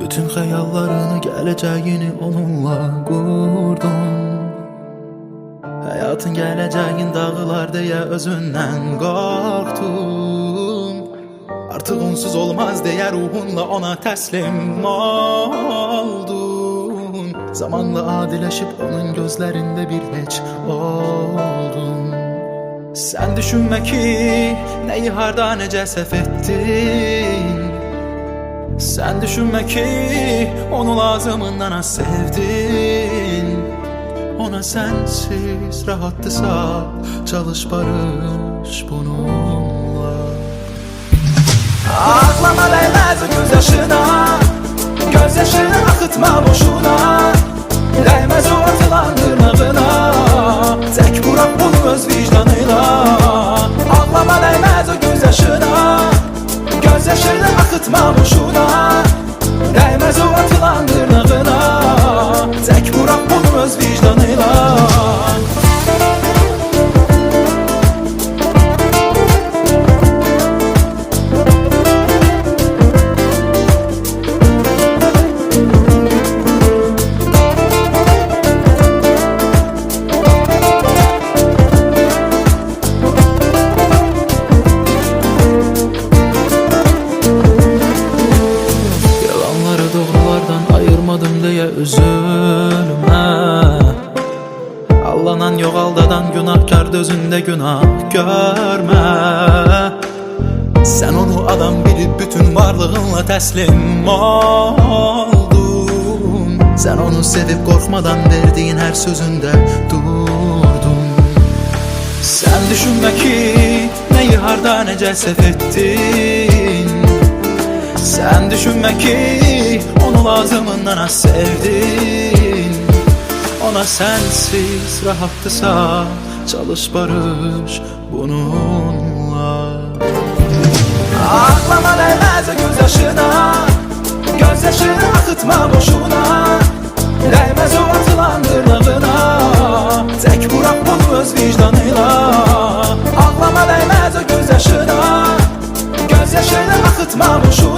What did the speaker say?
Bütün xəyallarını, gələcəyini onunla qurdun. Həyatın gələcəyin dağılar deyə özündən qorxdun. Artıq onsuz olmaz deyə ruhunla ona təslim oldun. Zamanla adiləşib onun gözlərində bir heç oldun. Sən düşünmə ki, nəyi harda necə səhv etdin. Sən düşünmə ki, onu lazımından az sevdin. Ona sensiz rahattısa çalış barış bununla. Ağlama değmez göz yaşına, göz yaşını akıtma boşuna. Değmez o atılan tırnağına, tek bırak bunu öz vicdanıyla. Ağlama değmez o göz yaşına, göz yaşını akıtma boşuna. Değmez o atılan tırnağına, tek bırak bunu öz vicdanıyla. Deyə üzülmə. Allanan yox aldadan günahkar dözündə günah görmə. Sən onu adam bilib bütün varlığınla təslim oldun. Sən onu sevib qorxmadan verdiyin hər sözündə durdun. Sən düşünmə ki, nəyi harda necə səhv etdin. Sen düşünme ki onu lazımından az sevdin. Ona sensiz rahattısa çalış barış bununla. Ağlama değmez göz yaşına, göz yaşını akıtma boşuna. Değmez o atılan tırnağına, tek bırak bunu öz vicdanıyla. Ağlama değmez o göz yaşına, göz yaşını akıtma boşuna.